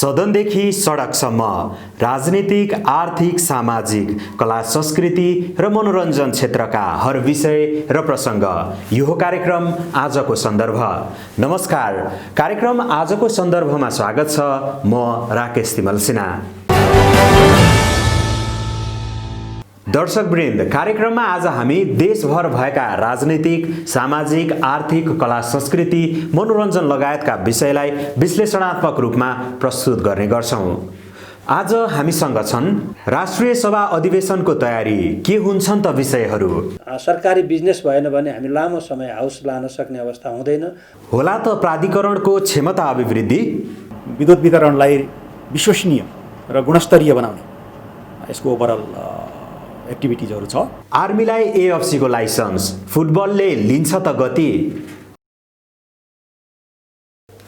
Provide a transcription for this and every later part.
सदनदेखि सडकसम्म राजनीतिक, आर्थिक, सामाजिक, कला, संस्कृति र मनोरञ्जन क्षेत्रका हर विषय र प्रसङ्ग। यो कार्यक्रम आजको सन्दर्भ। नमस्कार, कार्यक्रम आजको सन्दर्भमा स्वागत छ। म राकेश तिमल सिन्हा। दर्शकवृन्द, कार्यक्रममा आज हामी देशभर भएका राजनीतिक, सामाजिक, आर्थिक, कला, संस्कृति, मनोरञ्जन लगायतका विषयलाई विश्लेषणात्मक रूपमा प्रस्तुत गर्ने गर्छौं। आज हामीसँग छन् राष्ट्रिय सभा अधिवेशनको तयारी, के हुन्छन् त विषयहरू। सरकारी बिजनेस भएन भने हामी लामो समय हाउस लान सक्ने अवस्था हुँदैन। होला त प्राधिकरणको क्षमता अभिवृद्धि, विद्युत वितरणलाई विश्वसनीय र गुणस्तरीय बनाउने यसको ओभरअल एक्टिभिटिजहरू छ। आर्मीलाई एएफसीको लाइसेन्स, फुटबलले लिन्छ त गति।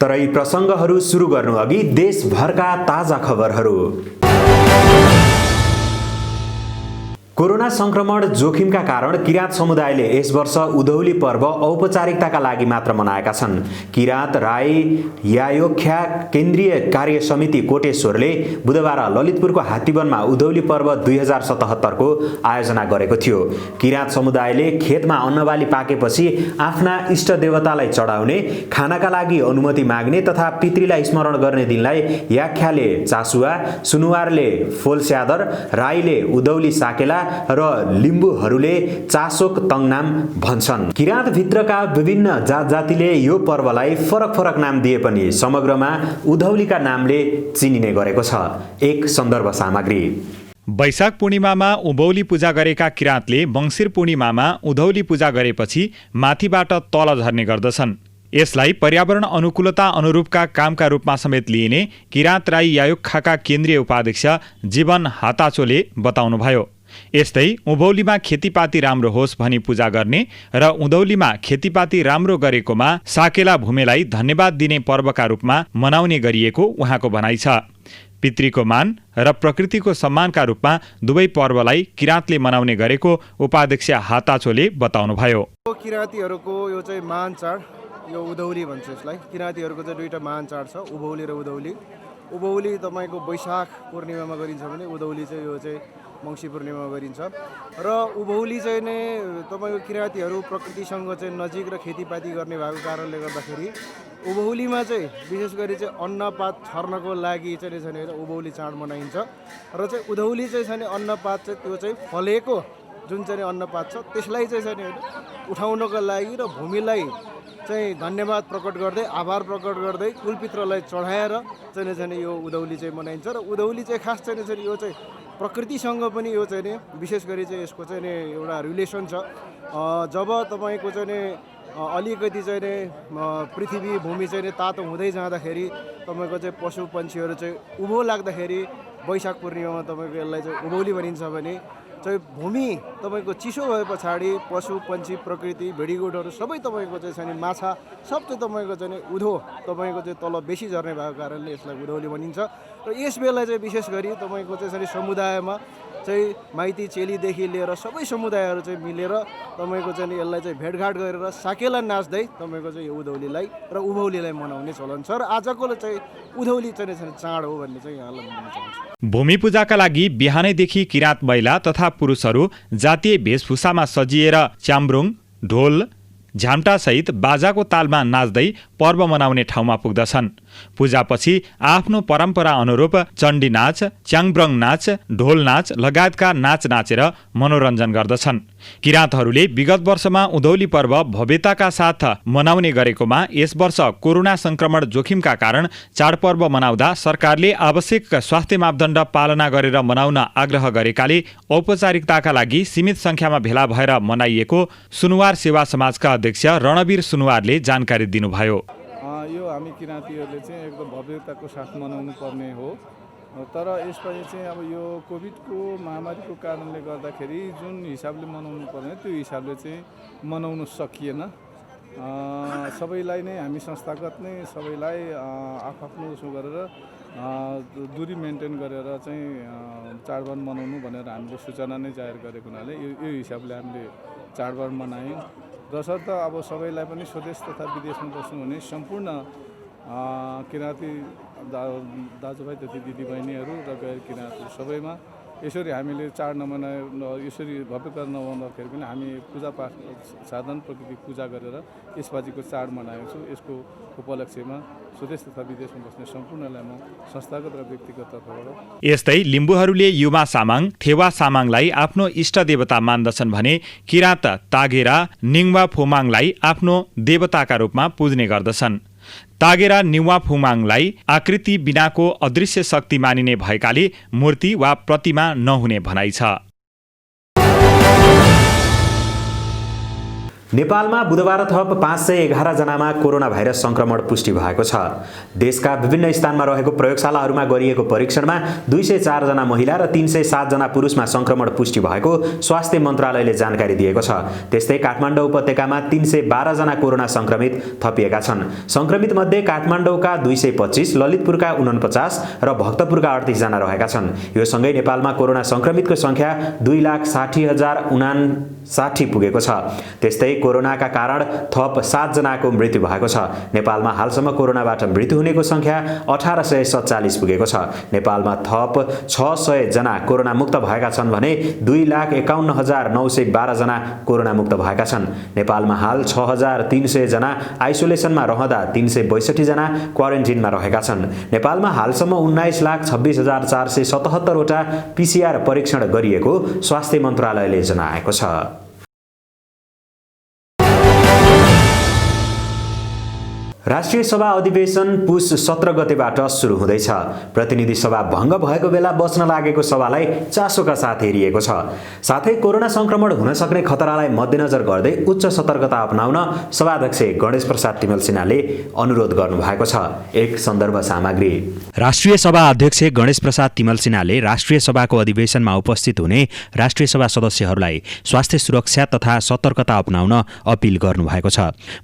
तर यी प्रसङ्गहरू सुरु गर्नु अघि देशभरका ताजा खबरहरू। कोरोना संक्रमण जोखिमका कारण किराँत समुदायले यस वर्ष उधौली पर्व औपचारिकताका लागि मात्र मनाएका छन्। किराँत, राई, यायोख्या केन्द्रीय कार्य समिति कोटेश्वरले बुधबार ललितपुरको हात्तीवनमा उधौली पर्व 2077 को आयोजना गरेको थियो। किराँत समुदायले खेतमा अन्नबाली पाकेपछि आफ्ना इष्ट देवतालाई चढाउने, खानाका लागि अनुमति माग्ने तथा पितृलाई स्मरण गर्ने दिनलाई याख्याले चासुवा, सुनुवारले फोलस्यादर, राईले उधौली साकेला र लिम्बूहरूले चासोक तङनाम भन्छन्। किराँत भित्रका विभिन्न जात जातिले यो पर्वलाई फरक फरक नाम दिए पनि समग्रमा उधौलीका नामले चिनिने गरेको छ। एक सन्दर्भ सामग्री। वैशाख पूर्णिमामा उभौली पूजा गरेका किराँतले मङ्सिर पूर्णिमामा उधौली पूजा गरेपछि माथिबाट तल झर्ने गर्दछन्। यसलाई पर्यावरण अनुकूलता अनुरूपका कामका रूपमा समेत लिइने किराँत राई यायोख्याका केन्द्रीय उपाध्यक्ष जीवन हाताचोले बताउनुभयो। यस्तै उभौलीमा खेतीपाती राम्रो होस् भनी पूजा गर्ने र उधौलीमा खेतीपाती राम्रो गरेकोमा साकेला भूमिलाई धन्यवाद दिने पर्वका रूपमा मनाउने गरिएको उहाँको भनाइ छ। पितृको मान र प्रकृतिको सम्मानका रूपमा दुवै पर्वलाई किराँतले मनाउने गरेको उपाध्यक्ष हाताचोले बताउनुभयो। किराँतीहरूको यो चाहिँ महान चाड, यो उधौली भन्छ यसलाई। किराँतीहरूको चाहिँ दुईटा महान चाड छ, उभौली र उधौली। उभौली तपाईँको वैशाख पूर्णिमामा गरिन्छ भने उधौली चाहिँ यो चाहिँ मङ्सिर पूर्णिमामा गरिन्छ। र उभौली चाहिँ नै तपाईँको किराँतीहरू प्रकृतिसँग चाहिँ नजिक र खेतीपाती गर्ने भएको कारणले गर्दाखेरि उभौलीमा चाहिँ विशेष गरी चाहिँ अन्नपात छर्नको लागि चाहिँ उभौली चाड मनाइन्छ। र चाहिँ उधौली चाहिँ छैन अन्नपात चाहिँ त्यो चाहिँ फलेको जुन चाहिँ अन्नपात छ त्यसलाई चाहिँ छैन उठाउनको लागि र भूमिलाई चाहिँ धन्यवाद प्रकट गर्दै, आभार प्रकट गर्दै कुलपित्रलाई चढाएर चाहिँ यो उधौली चाहिँ मनाइन्छ। र उधौली चाहिँ खास चाहिँ यो चाहिँ प्रकृतिसँग पनि यो चाहिँ विशेष गरी चाहिँ यसको चाहिँ एउटा रिलेसन छ। जब तपाईँको चाहिँ अलिकति चाहिँ पृथ्वी भूमि चाहिँ तातो हुँदै जाँदाखेरि तपाईँको चाहिँ पशु पन्छीहरू चाहिँ उभो लाग्दाखेरि वैशाख पूर्णिमामा तपाईँको यसलाई चाहिँ उभौली भनिन्छ भने चाहिँ भूमि तपाईँको चिसो भए पछाडि पशु पन्छी प्रकृति भेडीगोठहरू सबै तपाईँको चाहिँ माछा सब चाहिँ तपाईँको चाहिँ उधो तपाईँको चाहिँ तल बेसी झर्ने भएको कारणले यसलाई उधौली भनिन्छ। र यस बेला चाहिँ विशेष गरी तपाईँको चाहिँ समुदायमा चाहिँ माइती चेलीदेखि लिएर सबै समुदायहरू चाहिँ मिलेर तपाईँको चाहिँ यसलाई चाहिँ भेटघाट गरेर साकेला नाच्दै तपाईँको चाहिँ यो उधौलीलाई र उभौलीलाई मनाउने चलन छ। र आजको चाहिँ उधौली चाहिँ चाड हो भन्ने चाहिँ यहाँलाई भन्न चाहन्छु। भूमि पूजाका लागि बिहानैदेखि किराँत महिला तथा पुरुषहरू जातीय वेशभूषामा सजिएर च्याम्ब्रुङ, ढोल, झ्याम्टासहित बाजाको तालमा नाच्दै पर्व मनाउने ठाउँमा पुग्दछन्। पूजापछि आफ्नो परम्परा अनुरूप चण्डी नाच, च्याङब्रङ नाच, ढोल नाच लगायतका नाच नाचेर मनोरञ्जन गर्दछन्। किराँतहरूले विगत वर्षमा उधौली पर्व भव्यताका साथ मनाउने गरेकोमा यस वर्ष कोरोना संक्रमण जोखिमका कारण चाडपर्व मनाउँदा सरकारले आवश्यक स्वास्थ्य मापदण्ड पालना गरेर मनाउन आग्रह गरेकाले औपचारिकताका लागि सीमित संख्यामा भेला भएर मनाइएको सुनुवार सेवा समाजका अध्यक्ष रणवीर सुनुवारले जानकारी दिनुभयो। यो हामी किराँतीहरूले चाहिँ एकदम भव्यताको साथ मनाउनु पर्ने हो। तर यसपालि चाहिँ अब यो कोभिडको महामारीको कारणले गर्दाखेरि जुन हिसाबले मनाउनु पर्ने त्यो हिसाबले चाहिँ मनाउनु सकिएन। सबैलाई नै हामी संस्थागत नै सबैलाई आफ्नो उसो गरेर दूरी मेन्टेन गरेर चाहिँ चाडबाड मनाउनु भनेर हामीले सूचना नै जाहेर गरेको हुनाले यो हिसाबले हामीले चाडबाड मनायौँ। जसर्थ अब सबैलाई पनि स्वदेश तथा विदेशमा बस्नुहुने सम्पूर्ण किराँती दाजुभाइ तथा दिदीबहिनीहरू र गैर किराँतहरू सबैमा यसरी हामीले चाड नमनाए यसरी भव्य गरेर नमनाउँदाखेरि पनि हामी पूजापाठ साधन प्रकृति पूजा गरेर यसपालिको चाड मनाएको छौँ। यसको उपलक्ष्यमा स्वदेश तथा विदेशमा बस्ने सम्पूर्णलाई म संस्थागत र व्यक्तिगत तर्फबाट यस्तै लिम्बूहरूले युमा सामाङ थेवा सामाङलाई आफ्नो इष्ट देवता मान्दछन् भने किराँत तागेरा निङवा फोमाङलाई आफ्नो देवताका रूपमा पुज्ने गर्दछन्। तागेरा निवा फुमाङलाई आकृति बिनाको अदृश्य शक्ति मानिने भएकाले मूर्ति वा प्रतिमा नहुने भनाइ छ। नेपालमा बुधबार थप 511 जनामा कोरोना भाइरस संक्रमण पुष्टि भएको छ। देशका विभिन्न स्थानमा रहेको प्रयोगशालाहरूमा गरिएको परीक्षणमा 204 जना महिला र 307 जना पुरुषमा संक्रमण पुष्टि भएको स्वास्थ्य मन्त्रालयले जानकारी दिएको छ। त्यस्तै काठमाडौँ उपत्यकामा 312 जना कोरोना संक्रमित थपिएका छन्। संक्रमित मध्ये काठमाडौँका 225, ललितपुरका 49 र भक्तपुरका 38 जना रहेका छन्। यो सँगै नेपालमा कोरोना संक्रमितको संख्या 2,60,059 पुगेको छ। त्यस्तै कोरोनाका कारण थप 7 जनाको मृत्यु भएको छ। नेपालमा हालसम्म कोरोनाबाट मृत्यु हुनेको संख्या 1847 पुगेको छ। नेपालमा थप 600 जना कोरोना मुक्त भएका छन् भने 2,51,912 जना कोरोना मुक्त भएका छन्। नेपालमा हाल 6,300 जना आइसोलेसनमा रहँदा 362 जना क्वारेन्टिनमा रहेका छन्। नेपालमा हालसम्म 19,26,477 वटा PCR परीक्षण गरिएको स्वास्थ्य मन्त्रालयले जनाएको छ। राष्ट्रिय सभा अधिवेशन पुस 17 गतेबाट सुरु हुँदैछ। प्रतिनिधि सभा भङ्ग भएको बेला बस्न लागेको सभालाई चासोका साथ हेरिएको छ। साथै कोरोना संक्रमण हुन सक्ने खतरालाई मध्यनजर गर्दै उच्च सतर्कता अपनाउन सभाध्यक्ष गणेश प्रसाद तिमल सिन्हाले अनुरोध गर्नुभएको छ। एक सन्दर्भ सामग्री। राष्ट्रिय सभा अध्यक्ष गणेश प्रसाद तिमल सिन्हाले राष्ट्रिय सभाको अधिवेशनमा उपस्थित हुने राष्ट्रिय सभा सदस्यहरूलाई स्वास्थ्य सुरक्षा तथा सतर्कता अपनाउन अपिल गर्नुभएको छ।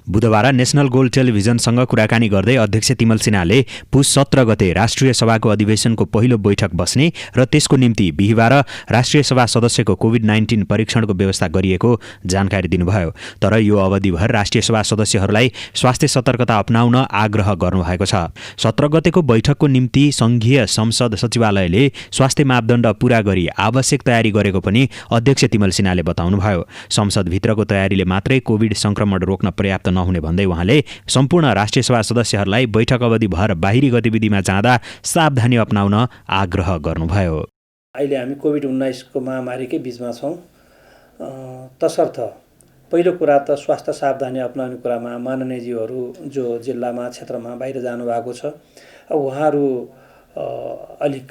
बुधबार नेशनल गोल्ड टेलिभिजन कुराकानी गर्दै अध्यक्ष तिमल सिन्हाले पुस 17 गते राष्ट्रिय सभाको अधिवेशनको पहिलो बैठक बस्ने र त्यसको निम्ति बिहिबार राष्ट्रिय सभा सदस्यको कोभिड-19 परीक्षणको व्यवस्था गरिएको जानकारी दिनुभयो। तर यो अवधिभर राष्ट्रिय सभा सदस्यहरूलाई स्वास्थ्य सतर्कता अपनाउन आग्रह गर्नुभएको छ। 17 गतेको बैठकको निम्ति संघीय संसद सचिवालयले स्वास्थ्य मापदण्ड पूरा गरी आवश्यक तयारी गरेको पनि अध्यक्ष तिमल सिन्हाले बताउनुभयो। संसदभित्रको तयारीले मात्रै कोभिड संक्रमण रोक्न पर्याप्त नहुने भन्दै उहाँले सम्पूर्ण राष्ट्रिय सभा सदस्यहरूलाई बैठक अवधिभर बाहिरी गतिविधिमा जाँदा सावधानी अपनाउन आग्रह गर्नुभयो। अहिले हामी कोभिड-19 को महामारीकै बीचमा छौँ। तसर्थ पहिलो कुरा त स्वास्थ्य सावधानी अपनाउने कुरामा माननीयज्यूहरू जो जिल्लामा क्षेत्रमा बाहिर जानुभएको छ उहाँहरू अलिक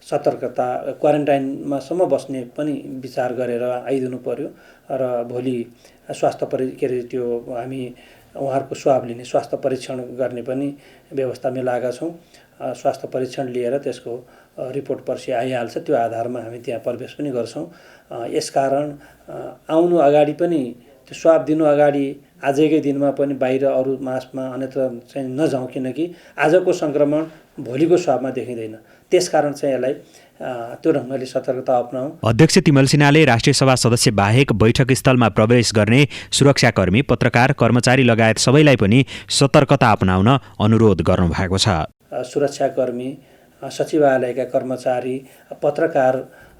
सतर्कता क्वारेन्टाइनमा सम्म बस्ने पनि विचार गरेर आइदिनु पर्यो र भोलि स्वास्थ्य त्यो हामी उहाँहरूको स्वाब लिने स्वास्थ्य परीक्षण गर्ने पनि व्यवस्था मिलाएका छौँ। स्वास्थ्य परीक्षण लिएर त्यसको रिपोर्ट पर्सि आइहाल्छ। त्यो आधारमा हामी त्यहाँ प्रवेश पनि गर्छौँ। यसकारण आउनु अगाडि पनि त्यो स्वाब दिनु अगाडि आजकै दिनमा पनि बाहिर अरू मासमा अन्यत्र चाहिँ नजाउँ, किनकि आजको सङ्क्रमण भोलिको स्वाबमा देखिँदैन। त्यसकारण चाहिँ यसलाई त्यो ढङ्गले सतर्कता अपनाऊ। अध्यक्ष तिमल सिन्हाले राष्ट्रिय सभा सदस्य बाहेक बैठक स्थलमा प्रवेश गर्ने सुरक्षाकर्मी, पत्रकार, कर्मचारी लगायत सबैलाई पनि सतर्कता अपनाउन अनुरोध गर्नुभएको छ। सुरक्षाकर्मी, सचिवालयका कर्मचारी, पत्रकार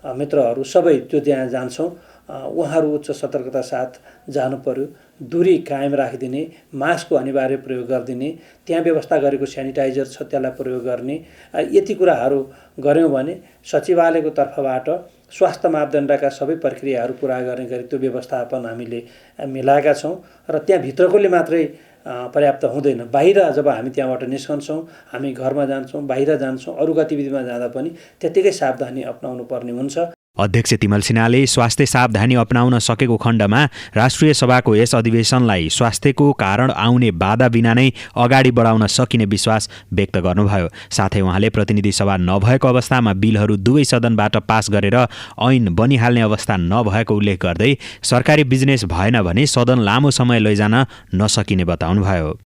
मित्रहरू सबै त्यो त्यहाँ जान्छौँ। उहाँहरू उच्च सतर्कता साथ जानु पर्यो। दूरी कायम राखिदिने, मास्कको अनिवार्य प्रयोग गरिदिने, त्यहाँ व्यवस्था गरेको सेनिटाइजर छ त्यसलाई प्रयोग गर्ने, यति कुराहरू गऱ्यौँ भने सचिवालयको तर्फबाट स्वास्थ्य मापदण्डका सबै प्रक्रियाहरू पुरा गर्ने गरी त्यो व्यवस्थापन हामीले मिलाएका छौँ र त्यहाँ भित्रकोले मात्रै पर्याप्त हुँदैन। बाहिर जब हामी त्यहाँबाट निस्कन्छौँ, हामी घरमा जान्छौँ, बाहिर जान्छौँ, अरू गतिविधिमा जाँदा पनि त्यत्तिकै सावधानी अपनाउनु पर्ने हुन्छ। अध्यक्ष तिमल सिन्हाले स्वास्थ्य सावधानी अपनाउन सकेको खण्डमा राष्ट्रिय सभाको यस अधिवेशनलाई स्वास्थ्यको कारण आउने बाधा बिना नै अगाडि बढाउन सकिने विश्वास व्यक्त गर्नुभयो। साथै उहाँले प्रतिनिधि सभा नभएको अवस्थामा बिलहरू दुवै सदनबाट पास गरेर ऐन बनिहाल्ने अवस्था नभएको उल्लेख गर्दै सरकारी बिजनेस भएन भने सदन लामो समय लैजान नसकिने बताउनुभयो।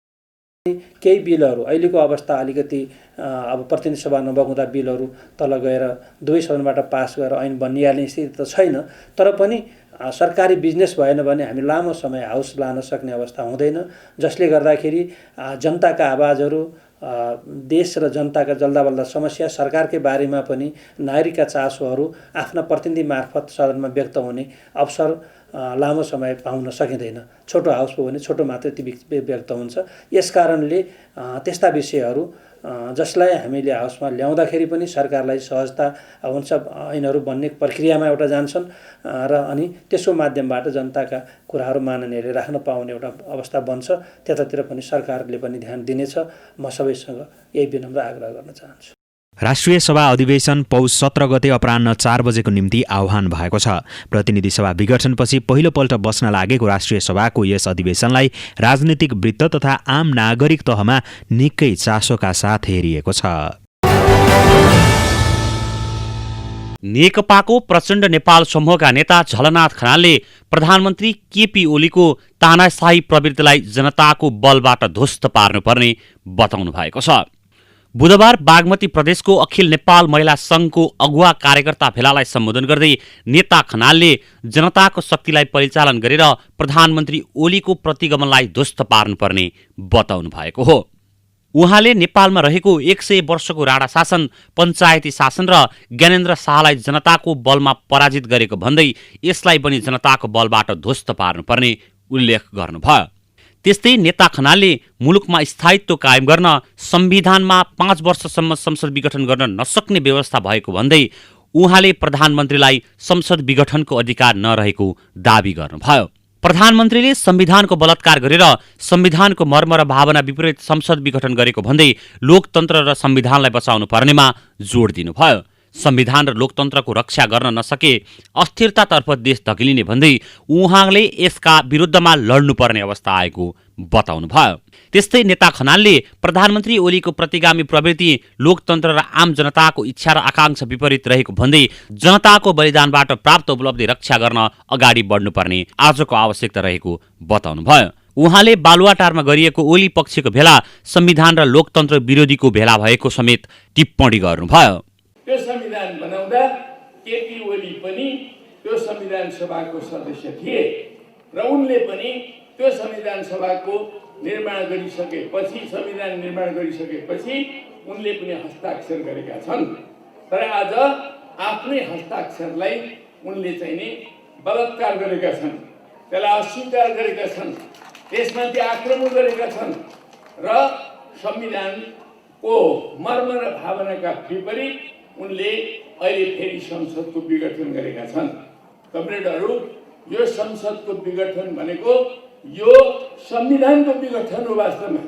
केही बिलहरू अहिलेको अवस्था अलिकति अब प्रतिनिधि सभा नबग्दा बिलहरू तल गएर दुवै सदनबाट पास गरेर ऐन बनिहाल्ने स्थिति त छैन। तर पनि सरकारी बिजनेस भएन भने हामी लामो समय हाउस लान सक्ने अवस्था हुँदैन, जसले गर्दाखेरि जनताका आवाजहरू देश र जनताका जल्दाबल्दा समस्या, सरकारकै बारेमा पनि नागरिकका चासोहरू आफ्ना प्रतिनिधि मार्फत सदनमा व्यक्त हुने अवसर लामो समय पाउन सकिँदैन। छोटो हाउस हो भने छोटो मात्रै ती व्यक्त हुन्छ। यसकारणले त्यस्ता विषयहरू जसलाई हामीले हाउसमा ल्याउँदाखेरि पनि सरकारलाई सहजता हुन्छ, ऐनहरू बन्ने प्रक्रियामा एउटा जान्छन् र अनि त्यसको माध्यमबाट जनताका कुराहरू माननीयले राख्न पाउने एउटा अवस्था बन्छ। त्यतातिर पनि सरकारले पनि ध्यान दिनेछ। म सबैसँग यही विनम्र आग्रह गर्न चाहन्छु। राष्ट्रिय सभा अधिवेशन पौष 17 गते अपराह्न 4 बजेको निम्ति आह्वान भएको छ। प्रतिनिधि सभा विघटनपछि पहिलोपल्ट बस्न लागेको राष्ट्रिय सभाको यस अधिवेशनलाई राजनीतिक वृत्त तथा आम नागरिक तहमा निकै चासोका साथ हेरिएको छ। नेकपाको प्रचण्ड नेपाल समूहका नेता झलनाथ खनालले प्रधानमन्त्री केपी ओलीको तानाशाही प्रवृत्तिलाई जनताको बलबाट ध्वस्त पार्नुपर्ने बताउनु भएको छ। बुधबार बागमती प्रदेशको अखिल नेपाल महिला सङ्घको अगुवा कार्यकर्ता भेलालाई सम्बोधन गर्दै नेता खनालले जनताको शक्तिलाई परिचालन गरेर प्रधानमन्त्री ओलीको प्रतिगमनलाई ध्वस्त पार्नुपर्ने बताउनु भएको हो। उहाँले नेपालमा रहेको 100 वर्षको राणा शासन, पञ्चायती शासन र ज्ञानेन्द्र शाहलाई जनताको बलमा पराजित गरेको भन्दै यसलाई पनि जनताको बलबाट ध्वस्त पार्नुपर्ने उल्लेख गर्नुभयो। त्यस्तै नेता खनालले मुलुकमा स्थायित्व कायम गर्न संविधानमा 5 वर्षसम्म संसद विघटन गर्न नसक्ने व्यवस्था भएको भन्दै उहाँले प्रधानमन्त्रीलाई संसद विघटनको अधिकार नरहेको दावी गर्नुभयो। प्रधानमन्त्रीले संविधानको बलात्कार गरेर संविधानको मर्म र भावना विपरीत संसद विघटन गरेको भन्दै लोकतन्त्र र संविधानलाई बचाउनु पर्नेमा जोड दिनुभयो। संविधान र लोकतन्त्रको रक्षा गर्न नसके अस्थिरतातर्फ देश धकिलिने भन्दै उहाँले यसका विरुद्धमा लड्नुपर्ने अवस्था आएको बताउनुभयो। त्यस्तै नेता खनालले प्रधानमन्त्री ओलीको प्रतिगामी प्रवृत्ति लोकतन्त्र र आम जनताको इच्छा र आकांक्षा विपरीत रहेको भन्दै जनताको बलिदानबाट प्राप्त उपलब्धि रक्षा गर्न अगाडि बढ्नुपर्ने आजको आवश्यकता रहेको बताउनुभयो। उहाँले बालुवाटारमा गरिएको ओली पक्षको भेला संविधान र लोकतन्त्र विरोधीको भेला भएको समेत टिप्पणी गर्नुभयो। त्यो संविधान बनाउँदा केपी ओली पनि त्यो संविधान सभाको सदस्य थिए र उनले पनि त्यो संविधान सभाको निर्माण गरिसकेपछि उनले पनि हस्ताक्षर गरेका छन्। तर आज आफ्नै हस्ताक्षरलाई उनले चाहिँ नि बलात्कार गरेका छन्, त्यसलाई अस्वीकार गरेका छन्, त्यसमाथि आक्रमण गरेका छन् र संविधानको मर्म र भावनाका विपरीत उनले अहिले फेरि संसदको विघटन गरेका छन्। कमरेडहरू, यो संसदको विघटन भनेको यो संविधानको विघटन हो वास्तवमा।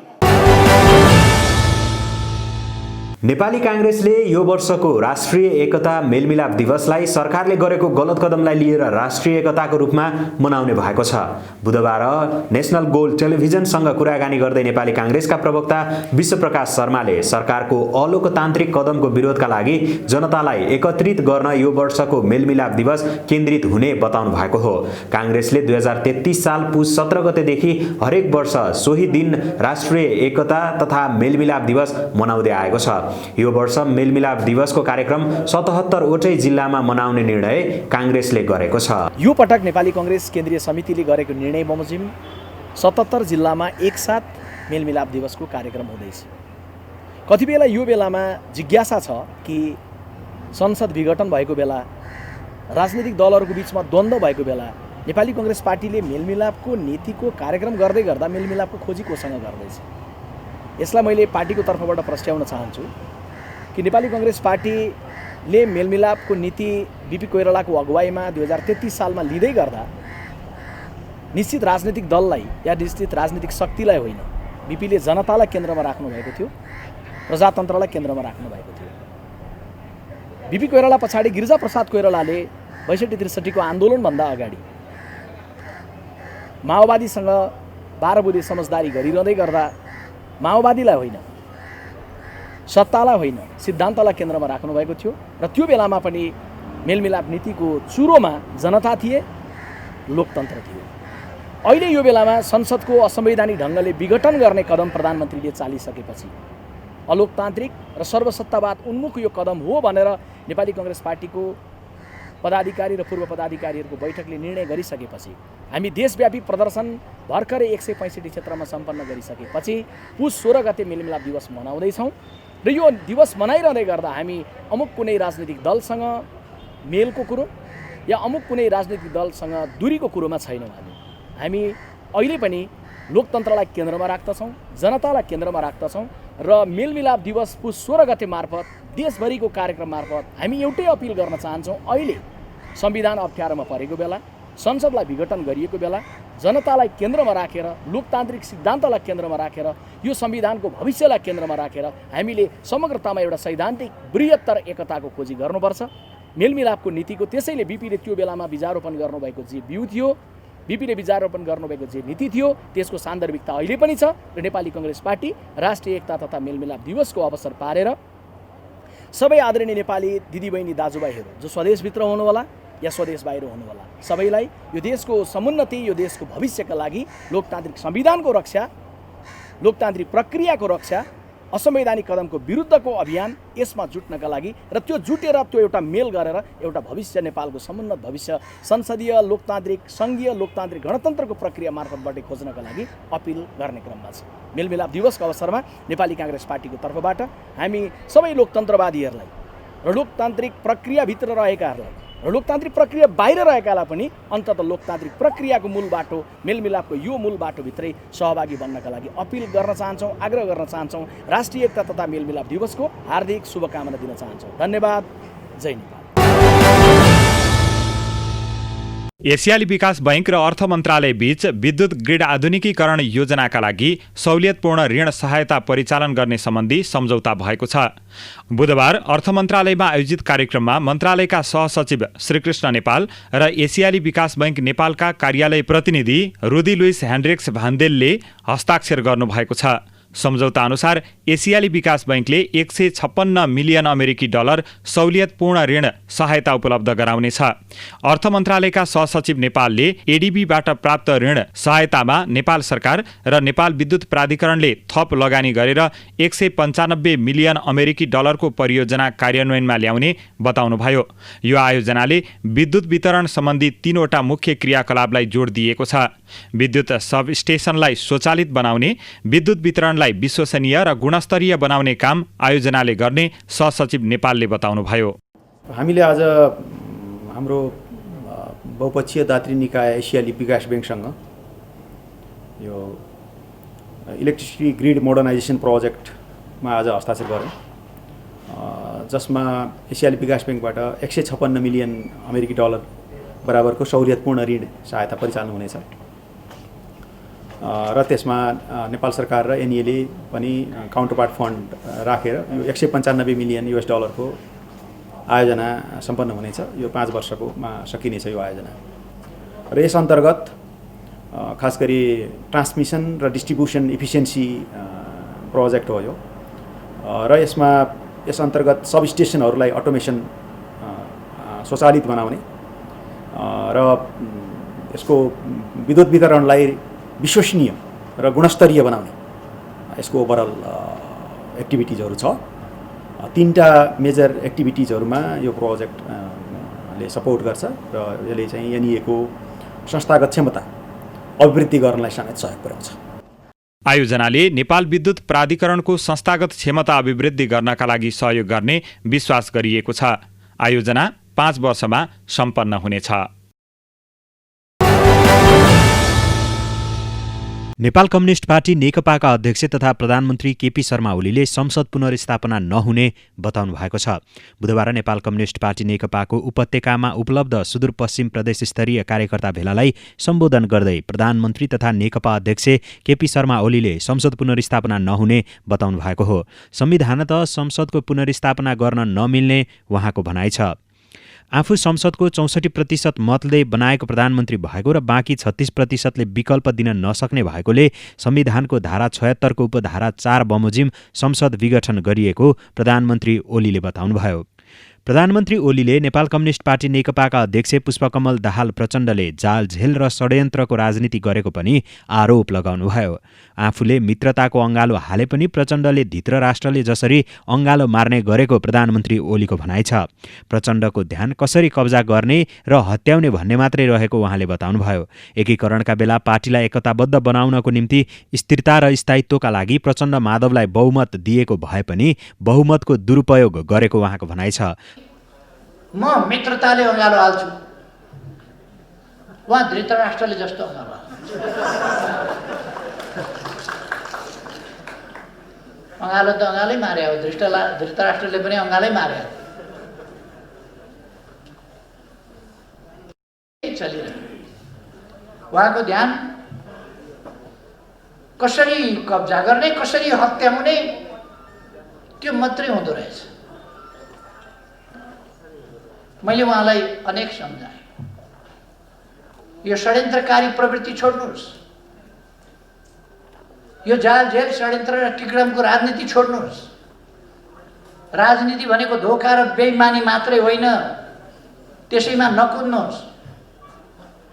नेपाली कांग्रेसले यो वर्षको राष्ट्रिय एकता मेलमिलाप दिवसलाई सरकारले गरेको गलत कदमलाई लिएर राष्ट्रिय एकताको रूपमा मनाउने भएको छ। बुधबार नेशनल गोल्ड टेलिभिजनसँग कुराकानी गर्दै नेपाली कांग्रेसका प्रवक्ता विश्वप्रकाश शर्माले सरकारको अलोकतान्त्रिक कदमको विरोधका लागि जनतालाई एकत्रित गर्न यो वर्षको मेलमिलाप दिवस केन्द्रित हुने बताउनु भएको हो। कांग्रेसले 2033 साल पुस 17 गतेदेखि हरेक वर्ष सोही दिन राष्ट्रिय एकता तथा मेलमिलाप दिवस मनाउँदै आएको छ। यो वर्ष मेलमिलाप दिवसको कार्यक्रम 77 वटै जिल्लामा मनाउने निर्णय कांग्रेसले गरेको छ। यो पटक नेपाली कांग्रेस केन्द्रीय समितिले गरेको निर्णय बमोजिम 77 जिल्लामा एकसाथ मेलमिलाप दिवसको कार्यक्रम हुँदैछ। कति बेला यो बेलामा जिज्ञासा छ कि संसद विघटन भएको बेला, राजनीतिक दलहरूको बीचमा द्वन्द्व भएको बेला नेपाली कांग्रेस पार्टीले मेलमिलापको नीतिको कार्यक्रम गर्दै गर्दा मेलमिलापको खोजी कोसँग गर्दैछ? यसलाई मैले पार्टीको तर्फबाट प्रस्ट्याउन चाहन्छु कि नेपाली कांग्रेस पार्टीले मेलमिलापको नीति बीपी कोइरालाको अगुवाईमा 2033 सालमा लिँदै गर्दा निश्चित राजनीतिक दललाई या निश्चित राजनीतिक शक्तिलाई होइन, बीपीले जनतालाई केन्द्रमा राख्नु भएको थियो, प्रजातन्त्रलाई केन्द्रमा राख्नु भएको थियो। बीपी कोइराला पछाडि गिरिजाप्रसाद कोइरालाले 62-63 को आन्दोलनभन्दा अगाडि माओवादीसँग 12 बुँदे समझदारी गरिरहँदै गर्दा माओवादीलाई होइन, सत्तालाई होइन, सिद्धान्तलाई केन्द्रमा राख्नुभएको थियो र त्यो बेलामा पनि मेलमिलाप नीतिको चुरोमा जनता थिए, लोकतन्त्र थियो। अहिले यो बेलामा संसदको असंवैधानिक ढङ्गले विघटन गर्ने कदम प्रधानमन्त्रीले चालिसकेपछि अलोकतान्त्रिक र सर्वसत्तावाद उन्मुख यो कदम हो भनेर नेपाली कांग्रेस पार्टीको पदाधिकारी र पूर्व पदाधिकारीहरूको बैठकले निर्णय गरिसकेपछि हामी देशव्यापी प्रदर्शन भर्खरै 165 क्षेत्रमा सम्पन्न गरिसकेपछि पुस 16 गते मेलमिलाप दिवस मनाउँदैछौँ र यो दिवस मनाइरहँदै गर्दा हामी अमुक कुनै राजनीतिक दलसँग मेलको कुरो या अमुक कुनै राजनीतिक दलसँग दूरीको कुरोमा छैनौँ। हामी अहिले पनि लोकतन्त्रलाई केन्द्रमा राख्दछौँ, जनतालाई केन्द्रमा राख्दछौँ र मेलमिलाप दिवस पुस 16 गते मार्फत देशभरिको कार्यक्रम मार्फत हामी एउटै अपिल गर्न चाहन्छौँ। अहिले संविधान अप्ठ्यारोमा परेको बेला, संसदलाई विघटन गरिएको बेला, जनतालाई केन्द्रमा राखेर, लोकतान्त्रिक सिद्धान्तलाई केन्द्रमा राखेर, यो संविधानको भविष्यलाई केन्द्रमा राखेर हामीले समग्रतामा एउटा सैद्धान्तिक बृहत्तर एकताको खोजी गर्नुपर्छ। मेलमिलापको नीतिको त्यसैले बीपीले त्यो बेलामा बीजारोपण गर्नुभएको जे बिउ थियो, बीपीले बीजारोपण गर्नुभएको जे नीति थियो, त्यसको सान्दर्भिकता अहिले पनि छ र नेपाली कांग्रेस पार्टी राष्ट्रिय एकता तथा मेलमिलाप दिवसको अवसर पारेर सबै आदरणीय नेपाली दिदीबहिनी दाजुभाइहरू जो स्वदेशभित्र हुनुहोला या स्वदेश बाहिर हुनुहोला, सबैलाई यो देशको समुन्नति, यो देशको भविष्यका लागि लोकतान्त्रिक संविधानको रक्षा, लोकतान्त्रिक प्रक्रियाको रक्षा, असंवैधानिक कदमको विरुद्धको अभियान, यसमा जुट्नका लागि र त्यो जुटेर त्यो एउटा मेल गरेर एउटा भविष्य, नेपालको समुन्नत भविष्य संसदीय लोकतान्त्रिक सङ्घीय लोकतान्त्रिक गणतन्त्रको प्रक्रिया मार्फतबाट खोज्नका लागि अपिल गर्ने क्रममा छ। मेलमिलाप दिवसको अवसरमा नेपाली कांग्रेस पार्टीको तर्फबाट हामी सबै लोकतन्त्रवादीहरूलाई र लोकतान्त्रिक प्रक्रियाभित्र रहेकाहरूलाई र लोकतान्त्रिक प्रक्रिया बाहिर रहेकालाई पनि अन्ततः लोकतान्त्रिक प्रक्रियाको मूल बाटो, मेलमिलापको यो मूल बाटोभित्रै सहभागी बन्नका लागि अपिल गर्न चाहन्छौँ, आग्रह गर्न चाहन्छौँ। राष्ट्रिय एकता तथा मेलमिलाप दिवसको हार्दिक शुभकामना दिन चाहन्छौँ। धन्यवाद। जय नेपाल। एसियाली विकास बैंक र अर्थ मन्त्रालय बीच विद्युत ग्रिड आधुनिकीकरण योजनाका लागि सहुलियतपूर्ण ऋण सहायता परिचालन गर्ने सम्बन्धी सम्झौता भएको छ। बुधबार अर्थ मन्त्रालयमा आयोजित कार्यक्रममा मन्त्रालयका सहसचिव श्रीकृष्ण नेपाल र एसियाली विकास बैंक नेपालका कार्यालय प्रतिनिधि रुदी लुइस ह्यान्ड्रिक्स भान्देलले हस्ताक्षर गर्नुभएको छ। सम्झौता अनुसार एसियाली विकास बैंकले 156 मिलियन अमेरिकी डलर सहुलियतपूर्ण ऋण सहायता उपलब्ध गराउनेछ। अर्थ मन्त्रालयका सहसचिव नेपालले एडीबीबाट प्राप्त ऋण सहायतामा नेपाल सरकार र नेपाल विद्युत प्राधिकरणले थप लगानी गरेर 195 मिलियन अमेरिकी डलरको परियोजना कार्यान्वयनमा ल्याउने बताउनुभयो। यो आयोजनाले विद्युत वितरण सम्बन्धी 3वटा मुख्य क्रियाकलापलाई जोड दिएको छ। विद्युत सबस्टेशनलाई स्वचालित बनाउने, विद्युत वितरणलाई विश्वसनीय र गुणस्तरीय बनाउने काम आयोजनाले गर्ने सहसचिव नेपालले बताउनुभयो। हामीले आज हाम्रो बहुपक्षीय दात्री निकाय एसियाली विकास बैंकसँग यो इलेक्ट्रिसिटी ग्रिड मोडर्नाइजेसन प्रोजेक्टमा आज हस्ताक्षर गऱ्यौँ, जसमा एसियाली विकास बैंकबाट 156 मिलियन अमेरिकी डलर बराबरको सहुलियतपूर्ण ऋण सहायता परिचालन हुनेछ र त्यसमा नेपाल सरकार र एनईएले पनि काउन्टरपार्ट फन्ड राखेर यो 195 मिलियन US डलरको आयोजना सम्पन्न हुनेछ। यो 5 वर्षकोमा सकिनेछ यो आयोजना र यस अन्तर्गत खास गरी ट्रान्समिसन र डिस्ट्रिब्युसन इफिसियन्सी प्रोजेक्ट हो यो र यस अन्तर्गत सबस्टेसनहरूलाई अटोमेसन स्वचालित बनाउने र यसको विद्युत वितरणलाई विश्वसनीय र गुणस्तरीय बनाउने यसको ओभरअल एक्टिभिटिजहरू छ। 3टा मेजर एक्टिभिटिजहरूमा यो प्रोजेक्टले सपोर्ट गर्छ र यसले चाहिँ एनईएको संस्थागत क्षमता अभिवृद्धि गर्नलाई समेत सहयोग पुर्याउँछ। आयोजनाले नेपाल विद्युत प्राधिकरणको संस्थागत क्षमता अभिवृद्धि गर्नका लागि सहयोग गर्ने विश्वास गरिएको छ। आयोजना 5 वर्षमा सम्पन्न हुनेछ। नेपाल कम्युनिस्ट पार्टी नेकपाका अध्यक्ष तथा प्रधानमन्त्री केपी शर्मा ओलीले संसद पुनर्स्थापना नहुने बताउनु भएको छ। बुधबार नेपाल कम्युनिस्ट पार्टी नेकपाको उपत्यकामा उपलब्ध सुदूरपश्चिम प्रदेश स्तरीय कार्यकर्ता भेलालाई सम्बोधन गर्दै प्रधानमन्त्री तथा नेकपा अध्यक्ष केपी शर्मा ओलीले संसद पुनर्स्थापना नहुने बताउनु भएको हो। संविधानतः संसदको पुनर्स्थापना गर्न नमिल्ने उहाँको भनाइ छ। आफू संसदको 64% मतले बनाएको प्रधानमन्त्री भएको र बाँकी 36%ले विकल्प दिन नसक्ने भएकोले संविधानको धारा 76 को उपधारा 4 बमोजिम संसद विघटन गरिएको प्रधानमन्त्री ओलीले बताउनुभयो। प्रधानमन्त्री ओलीले नेपाल कम्युनिस्ट पार्टी नेकपाका अध्यक्ष पुष्पकमल दाहाल प्रचण्डले जालझेल र षड्यन्त्रको राजनीति गरेको पनि आरोप लगाउनुभयो। आफूले मित्रताको अङ्गालो हाले पनि प्रचण्डले धृतराष्ट्रले जसरी अङ्गालो मार्ने गरेको प्रधानमन्त्री ओलीको भनाइ छ। प्रचण्डको ध्यान कसरी कब्जा गर्ने र हत्याउने भन्ने मात्रै रहेको उहाँले बताउनुभयो। एकीकरणका बेला पार्टीलाई एकताबद्ध बनाउनको निम्ति स्थिरता र स्थायित्वका लागि प्रचण्ड माधवलाई बहुमत दिएको भए पनि बहुमतको दुरुपयोग गरेको उहाँको भनाइ छ। म मित्रताले अँगालो हाल्छु, उहाँ धृतराष्ट्रले जस्तो अँगालो हाल्छु। अँगालो त अँगालै मारे हो, धृतराष्ट्रले पनि अँगालै मारे हो। चलिरह्यो। उहाँको ध्यान कसरी कब्जा गर्ने, कसरी हत्याउने, त्यो मात्रै हुँदो रहेछ। मैले उहाँलाई अनेक सम्झाएँ, यो षड्यन्त्रकारी प्रवृत्ति छोड्नुहोस्, यो जालझेल षड्यन्त्र र टिकरमको राजनीति छोड्नुहोस्। राजनीति भनेको धोका र बेइमानी मात्रै होइन, त्यसैमा नकुद्नुहोस्।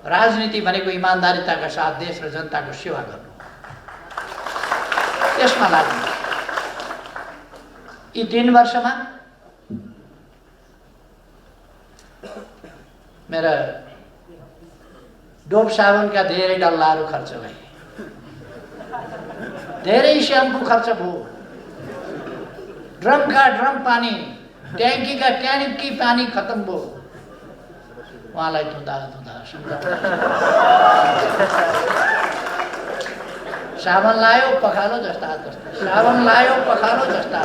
राजनीति भनेको इमान्दारिताका साथ देश र जनताको सेवा गर्नु, त्यसमा लाग्नु। यी 3 वर्षमा मेरा डोब साबुनका धेरै डल्लाहरू खर्च भए, धेरै स्याम्पू खर्च भयो, ड्रमका ड्रम पानी, ट्याङ्कीका ट्याङ्की पानी खत्म भयो। उहाँलाई धुँदा साबन लायो पखालो जस्ता, साबन लायो पखालो जस्ता।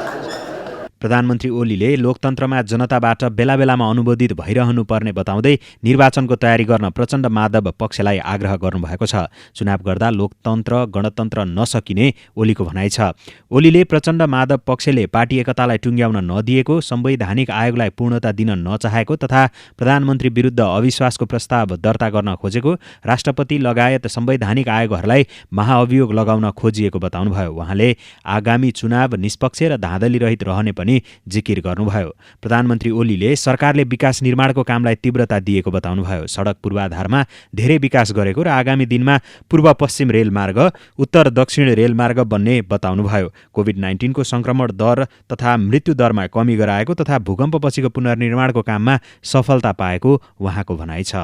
प्रधानमन्त्री ओलीले लोकतन्त्रमा जनताबाट बेला बेलामा अनुमोदित भइरहनु पर्ने बताउँदै निर्वाचनको तयारी गर्न प्रचण्ड माधव पक्षलाई आग्रह गर्नुभएको छ। चुनाव गर्दा लोकतन्त्र गणतन्त्र नसकिने ओलीको भनाइ छ। ओलीले प्रचण्ड माधव पक्षले पार्टी एकतालाई टुङ्ग्याउन नदिएको, संवैधानिक आयोगलाई पूर्णता दिन नचाहेको तथा प्रधानमन्त्री विरुद्ध अविश्वासको प्रस्ताव दर्ता गर्न खोजेको, राष्ट्रपति लगायत संवैधानिक आयोगहरूलाई महाअभियोग लगाउन खोजिएको बताउनुभयो। उहाँले आगामी चुनाव निष्पक्ष र धाँधलीरहित रहने पनि जिकिर गर्नुभयो। प्रधानमन्त्री ओलीले सरकारले विकास निर्माणको कामलाई तीव्रता दिएको बताउनुभयो। सडक पूर्वाधारमा धेरै विकास गरेको र आगामी दिनमा पूर्व पश्चिम रेलमार्ग, उत्तर दक्षिण रेलमार्ग बन्ने बताउनुभयो। कोभिड-19 को संक्रमण दर तथा मृत्यु दरमा कमी गराएको तथा भूकम्पपछिको पुनर्निर्माणको काममा सफलता पाएको उहाँको भनाइ छ।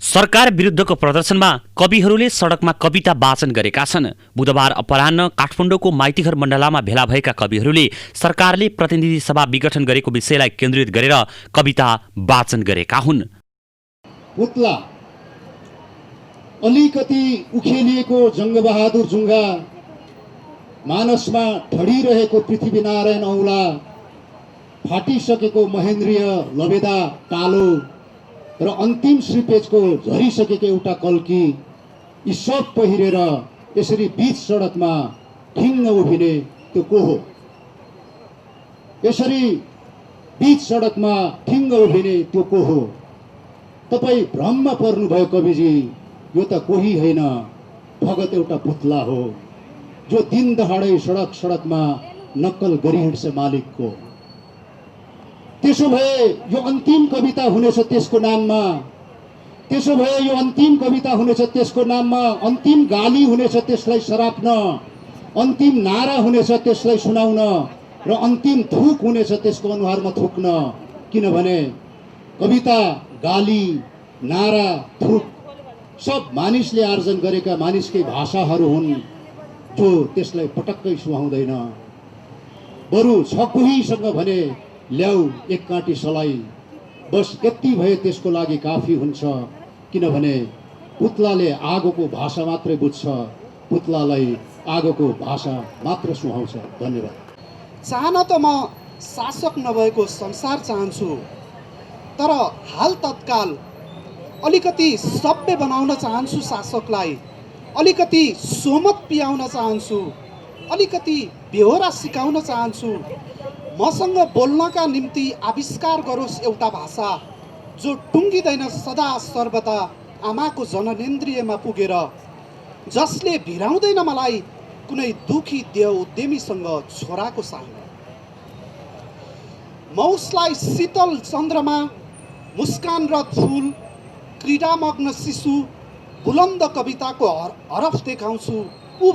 सरकार विरुद्धको प्रदर्शनमा कविहरूले सडकमा कविता वाचन गरेका छन्। बुधबार अपराह्न काठमाडौँको माइतीघर मण्डलामा भेला भएका कविहरूले सरकारले प्रतिनिधि सभा विघटन गरेको विषयलाई केन्द्रित गरेर कविता वाचन गरेका हुन्। पुतला अलिकति उखेलिएको जङ्गबहादुर जुङ्गा, मानसमा ठडिरहेको पृथ्वीनारायण औँला, फाटिसकेको महेन्द्रीय लबेदा तालो र अन्तिम श्रीपेजको झरिसकेको एउटा कल्की, यी सब पहिरेर यसरी बीच सडकमा ठिङ्ग उभिने त्यो को हो? यसरी बीच सडकमा ठिङ्ग उभिने त्यो को हो? तपाईँ भ्रममा पर्नुभयो कविजी, यो त कोही होइन, भगत एउटा पुतला हो जो दिन दहाडै सडक सडकमा नक्कल गरिहिँड्छ मालिकको। त्यसो भए यो अन्तिम कविता हुनेछ त्यसको नाममा, त्यसो भए यो अन्तिम कविता हुनेछ त्यसको नाममा, अन्तिम गाली हुनेछ त्यसलाई सराप्न, अन्तिम नारा हुनेछ त्यसलाई सुनाउन र अन्तिम थुक हुनेछ त्यसको अनुहारमा थुक्न। किनभने कविता, गाली, नारा, थुक सब मानिसले आर्जन गरेका मानिसकै भाषाहरू हुन् जो त्यसलाई पटक्कै सुहाउँदैन। बरु छ कोहीसँग भने ल्याऊ एक काँटी सलाई, बस यति भए त्यसको लागि काफी हुन्छ। किनभने पुतलाले आगोको भाषा मात्रै बुझ्छ, पुतलालाई आगोको भाषा मात्र सुहाउँछ। धन्यवाद। चाहन त म शासक नभएको संसार चाहन्छु, तर हाल तत्काल अलिकति सभ्य बनाउन चाहन्छु शासकलाई, अलिकति सोमत पियाउन चाहन्छु, अलिकति बेहोरा सिकाउन चाहन्छु। मसँग बोल्नका निम्ति आविष्कार गरोस् एउटा भाषा जो टुङ्गिँदैन सदा सर्वदा आमाको जननेन्द्रियमा पुगेर, जसले भिराउँदैन मलाई कुनै दुखी देव उद्यमीसँग छोराको सानो। मौसलाई शीतल चन्द्रमा, मुस्कानरत फुल, क्रीडामग्न शिशु, बुलन्द कविताको हरफ देखाउँछु। ऊ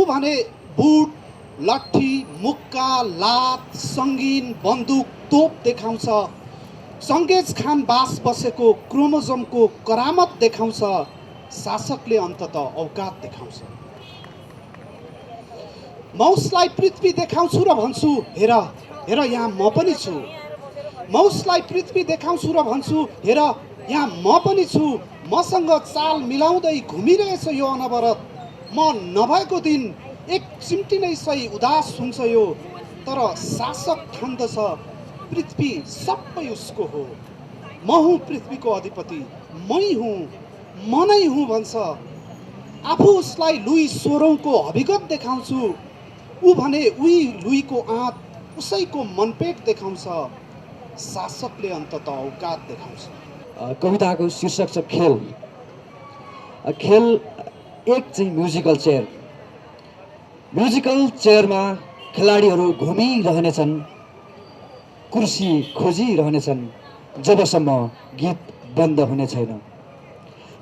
भने बुट, लट्ठी, मुक्का, लात, सङ्गीन, बन्दुक, तोप देखाउँछ। चङ्गेज खान बास बसेको क्रोमोजोमको करामत देखाउँछ। शासकले अन्तत औकात देखाउँछ। मौसलाई पृथ्वी देखाउँछु र भन्छु, हेर हेर यहाँ म पनि छु। मौसलाई पृथ्वी देखाउँछु र भन्छु, हेर यहाँ म पनि छु। मसँग चाल मिलाउँदै घुमिरहेछ यो अनवरत। म नभएको दिन एक चिम्टी नै सही उदास हुन्छ यो। तर शासक ठान्दछ पृथ्वी सबै उसको हो। म हुँ पृथ्वीको अधिपति, मै हुँ, म नै हुँ भन्छ। आफू उसलाई लुई 16औँको अभिगत देखाउँछु। ऊ भने उही लुईको आँत, उसैको मनपेट देखाउँछ। शासकले अन्तत औकात देखाउँछ। कविताको शीर्षक छ खेल। खेल एक चाहिँ म्युजिकल चेयर। म्युजिकल चेयरमा खेलाडीहरू घुमिरहनेछन्, कुर्सी खोजिरहनेछन् जबसम्म गीत बन्द हुने छैन।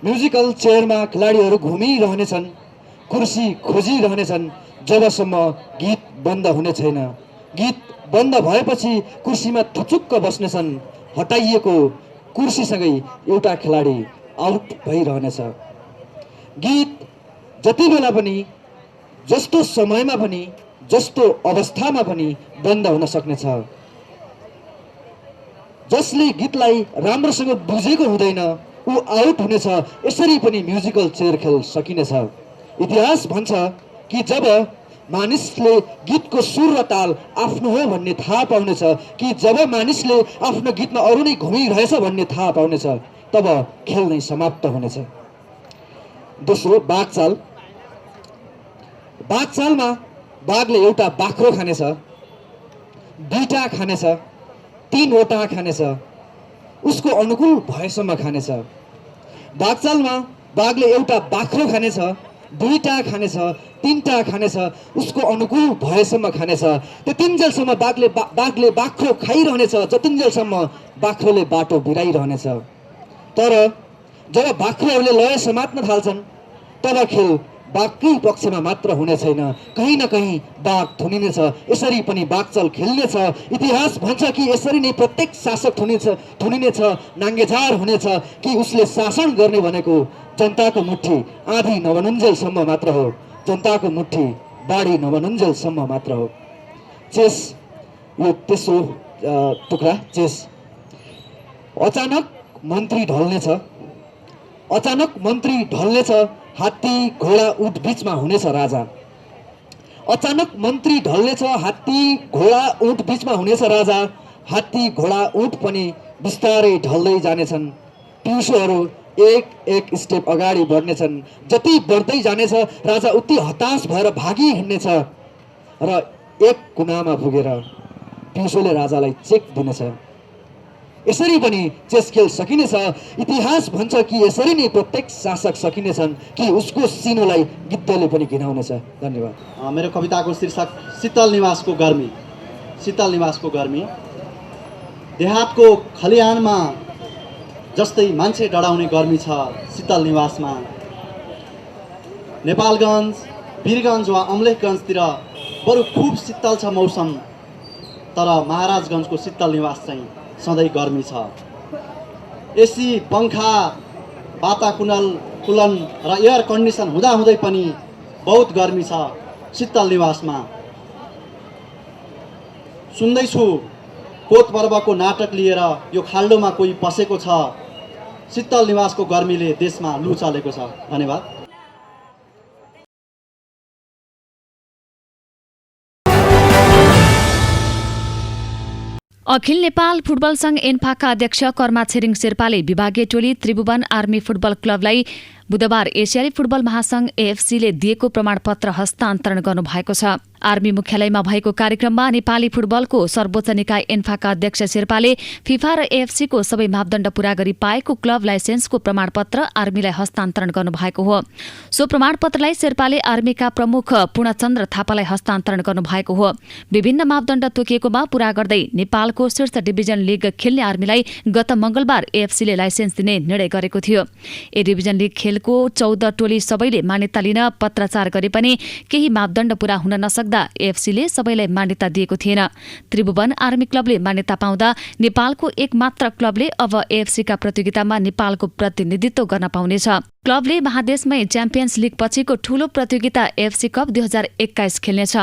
म्युजिकल चेयरमा खेलाडीहरू घुमिरहनेछन्, कुर्सी खोजिरहनेछन् जबसम्म गीत बन्द हुने छैन। गीत बन्द भएपछि कुर्सीमा थुचुक्क बस्नेछन्। हटाइएको कुर्सीसँगै एउटा खेलाडी आउट भइरहनेछ। गीत जति बेला पनि, जस्तो समयमा पनि, जस्तो अवस्थामा पनि बन्द हुन सक्नेछ। जसले गीतलाई राम्रोसँग बुझेको हुँदैन ऊ आउट हुनेछ। यसरी पनि म्युजिकल चेयर खेल सकिनेछ। इतिहास भन्छ कि जब मानिसले गीतको सुर र ताल आफ्नो हो भन्ने थाहा पाउनेछ, कि जब मानिसले आफ्नो गीतमा अरू नै घुमिरहेछ भन्ने थाहा पाउनेछ, तब खेल नै समाप्त हुनेछ। दोस्रो, बाघचाल। बाघचालमा बाघले एउटा बाख्रो खानेछ, 2टा खानेछ, 3वटा खानेछ, उसको अनुकूल भएसम्म खानेछ। बाघचालमा बाघले एउटा बाख्रो खानेछ, 2टा खानेछ, 3टा खानेछ, उसको अनुकूल भएसम्म खानेछ। त्यतिन्जेलसम्म बाघले बाख्रो खाइरहनेछ जतिन्जेलसम्म बाख्रोले बाटो बिराइरहनेछ। तर जब बाख्रोहरूले लय समात्न थाल्छन् तब खेल बाघकै पक्षमा मात्र हुने छैन, कहीँ न कहीँ बाघ थुनिनेछ। यसरी पनि बाघचाल खेल्नेछ। इतिहास भन्छ कि यसरी नै प्रत्येक शासक थुनिनेछ, नाङ्गेझार हुनेछ कि उसले शासन गर्ने भनेको जनताको मुट्ठी आधी नबनुन्जेलसम्म मात्र हो, जनताको मुट्ठी बाढी नबनुन्जेलसम्म मात्र हो। चेस, यो तेस्रो टुक्रा, चेस। अचानक मन्त्री ढल्नेछ, अचानक मन्त्री ढल्नेछ, हात्ती घोडा उठ बीचमा हुनेछ राजा। अचानक मन्त्री ढल्नेछ, हात्ती घोडा उठ बीचमा हुनेछ राजा। हात्ती घोडा उठ पनि बिस्तारै ढल्दै जानेछन्। पिउसोहरू एक एक स्टेप अगाडि बढ्नेछन्। जति बढ्दै जानेछ राजा उति हताश भएर भागी हिँड्नेछ र एक कुनामा पुगेर पिउसोले राजालाई चेक दिनेछ। यसरी पनि चेस खेल सकिनेछ। इतिहास भन्छ कि यसरी नै प्रत्येक शासक सकिनेछन् कि उसको सिनोलाई गिद्धले पनि घिनाउनेछ। धन्यवाद। मेरो कविताको शीर्षक शीतल निवासको गर्मी। शीतल निवासको गर्मी। देहातको खलिहानमा जस्तै मान्छे डराउने गर्मी छ शीतल निवासमा। नेपालगञ्ज, वीरगञ्ज वा अमलेखगञ्जतिर बरु खुब शीतल छ मौसम, तर महाराजगञ्जको शीतल निवास चाहिँ सधैँ गर्मी छ। एसी, पङ्खा, वाताकुलन र एयर कन्डिसन हुँदाहुँदै पनि बहुत गर्मी छ शीतल निवासमा। सुन्दैछु कोत पर्वको नाटक लिएर यो खाल्डोमा कोही पसेको छ। शीतल निवासको गर्मीले देशमा लु चलेको छ। धन्यवाद। अखिल नेपाल फुटबल संघ एन्फाका अध्यक्ष कर्मा छिरिङ शेर्पाले विभागीय टोली त्रिभुवन आर्मी फुटबल क्लबलाई बुधबार एसियाली फुटबल महासंघ एएफसीले दिएको प्रमाणपत्र हस्तान्तरण गर्नुभएको छ। आर्मी मुख्यालयमा भएको कार्यक्रममा नेपाली फुटबलको सर्वोच्च निकाय एन्फाका अध्यक्ष शेर्पाले फिफा र एएफसीको सबै मापदण्ड पूरा गरी पाएको क्लब लाइसेन्सको प्रमाणपत्र आर्मीलाई हस्तान्तरण गर्नुभएको हो। सो प्रमाणपत्रलाई शेर्पाले आर्मीका प्रमुख पूर्णचन्द्र थापालाई हस्तान्तरण गर्नुभएको हो। विभिन्न मापदण्ड तोकिएकोमा पूरा गर्दै नेपालको शीर्ष डिभिजन लिग खेल्ने आर्मीलाई गत मंगलबार एएफसीले लाइसेन्स दिने निर्णय गरेको थियो। ए डिभिजन लिग खेलको 14 टोली सबैले मान्यता लिन पत्राचार गरे पनि केही मापदण्ड पूरा हुन नसक्दा एएफसीले सबैलाई मान्यता दिएको थिएन। त्रिभुवन आर्मी क्लबले मान्यता पाउँदा नेपालको एकमात्र क्लबले अब एएफसीका प्रतियोगितामा नेपालको प्रतिनिधित्व गर्न पाउनेछ। क्लबले महादेशमै च्याम्पियन्स लिग पछिको ठूलो प्रतियोगिता एएफसी कप 2021 खेल्नेछ।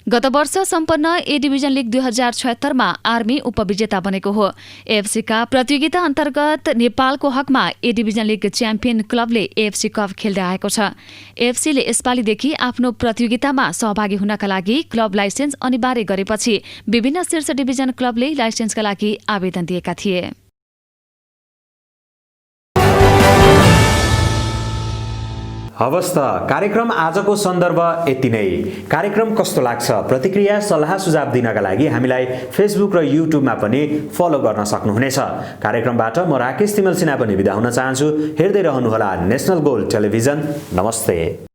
गत वर्ष सम्पन्न ए डिभिजन लिग 2076 मा आर्मी उपविजेता बनेको हो। एएफसीका प्रतियोगिता अन्तर्गत नेपालको हकमा ए डिभिजन लिग च्याम्पियन क्लबले एएफसी कप खेल्दै आएको छ। एएफसीले यसपालिदेखि आफ्नो प्रतियोगितामा सहभागी हुनका लागि क्लब लाइसेन्स अनिवार्य गरेपछि विभिन्न शीर्ष डिभिजन क्लबले लाइसेन्सका लागि आवेदन दिएका थिए। हवस् त कार्यक्रम आजको सन्दर्भ यति नै। कार्यक्रम कस्तो लाग्छ प्रतिक्रिया सल्लाह सुझाव दिनका लागि हामीलाई फेसबुक र युट्युबमा पनि फलो गर्न सक्नुहुनेछ। कार्यक्रमबाट म राकेश तिमल सिन्हा पनि बिदा हुन चाहन्छु। हेर्दै रहनुहोला नेशनल गोल्ड टेलिभिजन। नमस्ते।